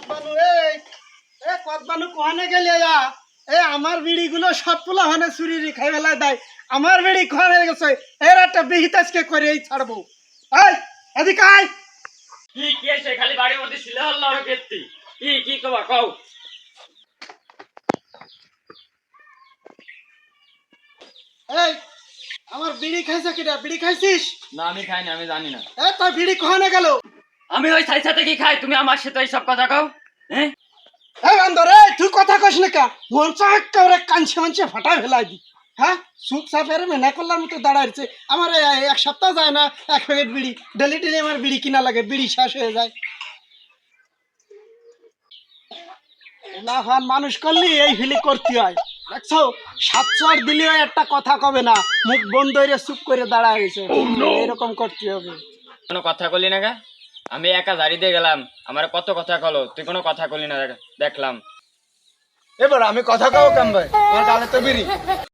কদবানু কদবানু কোহানে গেলে আমার বিড়িগুলো সব পোলা হানে চুরি খাই ফেলা দেয়। আমার বিড়ি কোহানে গেছে, এর একটা বিহিতাজকে করে ছাড়বো। এই এদিকে আয়। কি এসে খালি বাড়ির মধ্যে ছিলে হল্লা আর কেত্তি কি কবা কও। এই আমার বিড়ি খাইছে কিনা? বিড়ি খাইছিস? না আমি খাইনি, আমি জানি না। তোর বিড়ি কোহানে গেল? আমি ওই সাই সাথে কি খাই, তুমি আমার সাথে এইসব কথা কও। হ্যাঁ বান্দর, তুই কথা কস না কা? মঞ্চ একেবারে কাঞ্চে মাঞ্চে ফাটাই ফেলাই দি। হ্যাঁ, সুখ সাফের মেনা করলাম তো দাঁড়াইছে। আমার এক সপ্তাহ যায় না এক প্যাকেট বিড়ি, ডেলি আমার বিড়ি কিনা লাগে, বিড়ি শেষ হয়ে যায়। না হন মানুষ করলি এই ফিলি করতে হয়। দেখছো, 700 দিলেও একটা কথা কবে না, মুখ বন্ধ হয়ে চুপ করে দাঁড়ায় গেছে। এরকম করতে হবে। কোনো কথা কলি না গা? আমি একা জারি দিয়ে গেলাম, আমার কত কথা কলো, তুই কোনো কথা কলি না। দেখলাম এবার আমি কথা কাও কেন ভাই, আমার গালে তো বিড়ি।